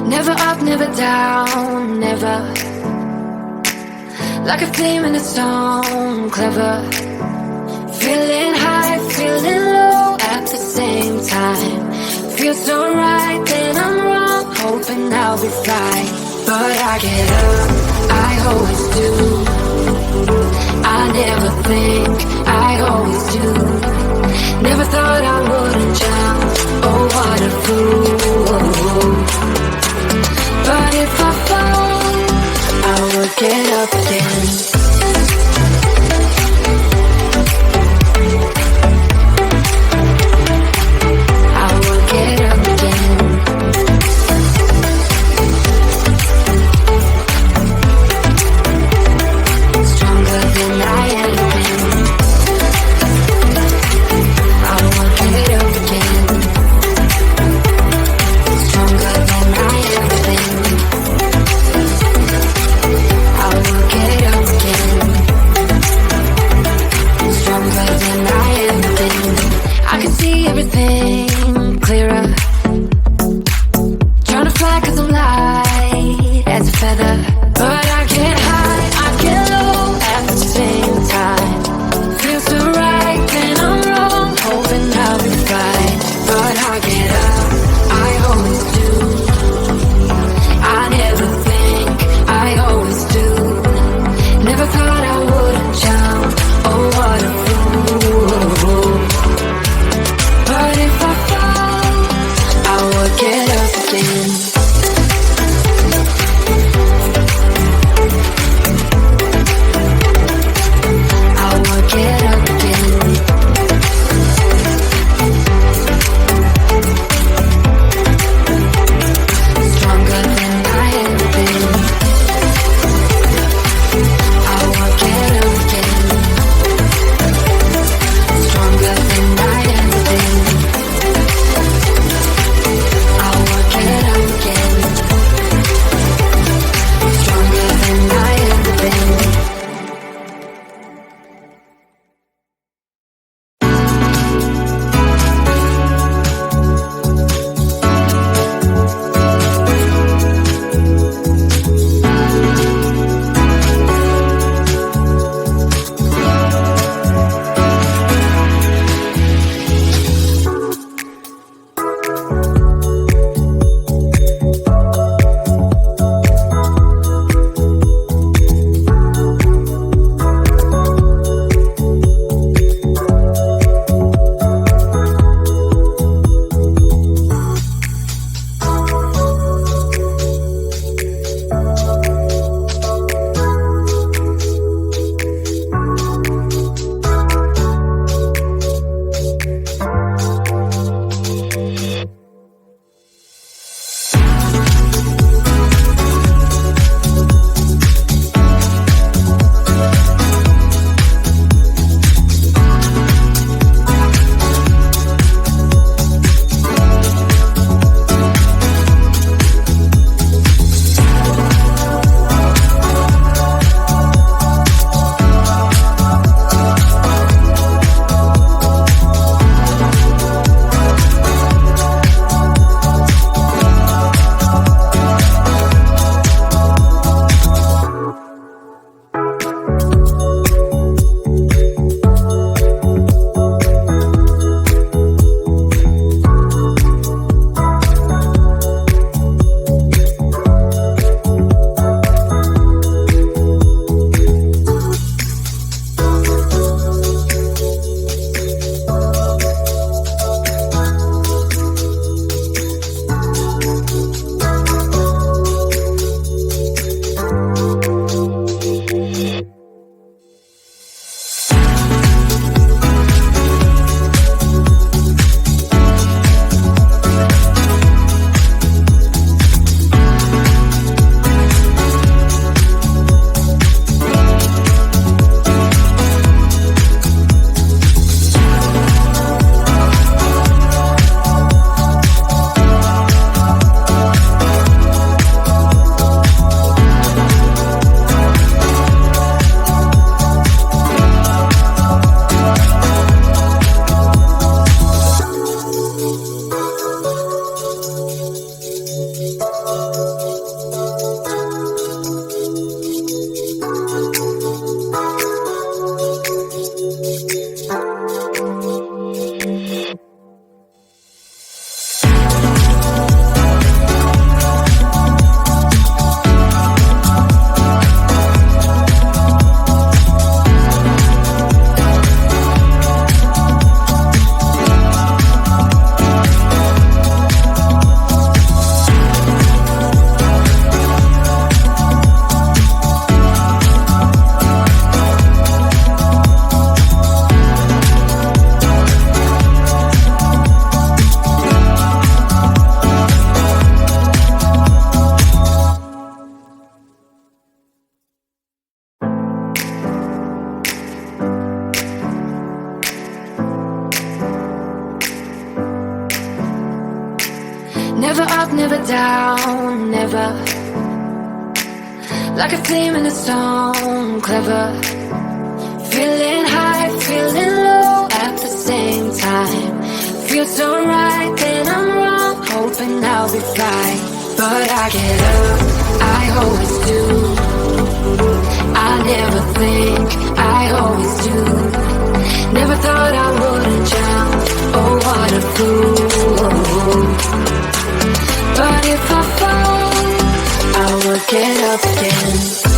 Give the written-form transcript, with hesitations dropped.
Never up, never down, never. Like a theme in a song, clever. Feeling high, feeling low at the same time. Feels so right, then I'm wrong, hoping I'll be fine. But I get up, I always do. I never think, I always do. Never thought I wouldn't jump, oh what a fool. But if I fall, I will get up again. I will get up again. Stronger than I ever been. I will get up again. Stronger Never up, never down, never. Like a theme in a song, clever. Feeling high, feeling low at the same time. Feels so right, then I'm wrong, hoping I'll be fine. But I get up, I always do. I never think, I always do. Never thought I wouldn't jump, oh what a fool. But if I fall, I will get up again.